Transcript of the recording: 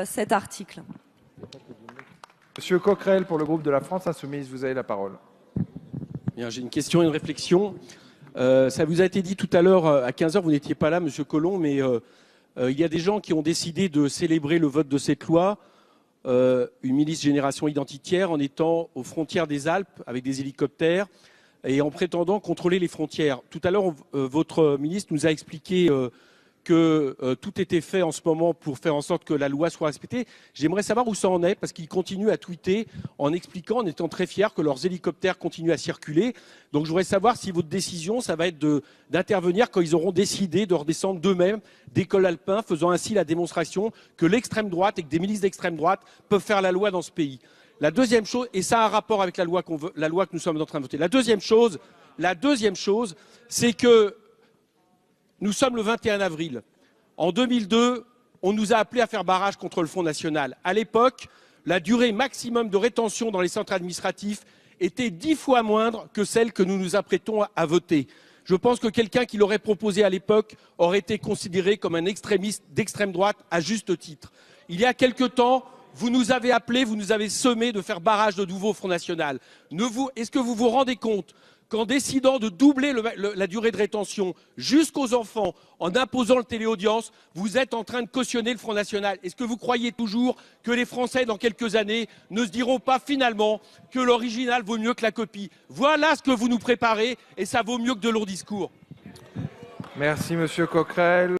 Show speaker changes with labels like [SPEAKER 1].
[SPEAKER 1] cet article.
[SPEAKER 2] Monsieur Coquerel, pour le groupe de la France Insoumise, vous avez la parole.
[SPEAKER 3] Bien, j'ai une question et une réflexion. Ça vous a été dit tout à l'heure à 15 h, vous n'étiez pas là, Monsieur Collomb, mais il y a des gens qui ont décidé de célébrer le vote de cette loi, une milice Génération Identitaire, en étant aux frontières des Alpes avec des hélicoptères et en prétendant contrôler les frontières. Tout à l'heure, votre ministre nous a expliqué que tout était fait en ce moment pour faire en sorte que la loi soit respectée. J'aimerais savoir où ça en est, parce qu'ils continuent à tweeter en expliquant, en étant très fiers que leurs hélicoptères continuent à circuler. Donc je voudrais savoir si votre décision, ça va être d'intervenir quand ils auront décidé de redescendre d'eux-mêmes des cols alpins, faisant ainsi la démonstration que l'extrême droite et que des milices d'extrême droite peuvent faire la loi dans ce pays. La deuxième chose, et ça a un rapport avec la loi que nous sommes en train de voter, la deuxième chose, c'est que nous sommes le 21 avril. En 2002, on nous a appelés à faire barrage contre le Front National. À l'époque, la durée maximum de rétention dans les centres administratifs était 10 fois moindre que celle que nous nous apprêtons à voter. Je pense que quelqu'un qui l'aurait proposé à l'époque aurait été considéré comme un extrémiste d'extrême droite à juste titre. Il y a quelque temps, vous nous avez appelés, vous nous avez sommés de faire barrage de nouveau au Front National. Est-ce que vous vous rendez compte qu'en décidant de doubler la durée de rétention jusqu'aux enfants, en imposant le téléaudience, vous êtes en train de cautionner le Front National? Est-ce que vous croyez toujours que les Français, dans quelques années, ne se diront pas finalement que l'original vaut mieux que la copie? Voilà ce que vous nous préparez, et ça vaut mieux que de lourds discours.
[SPEAKER 2] Merci, Monsieur Coquerel.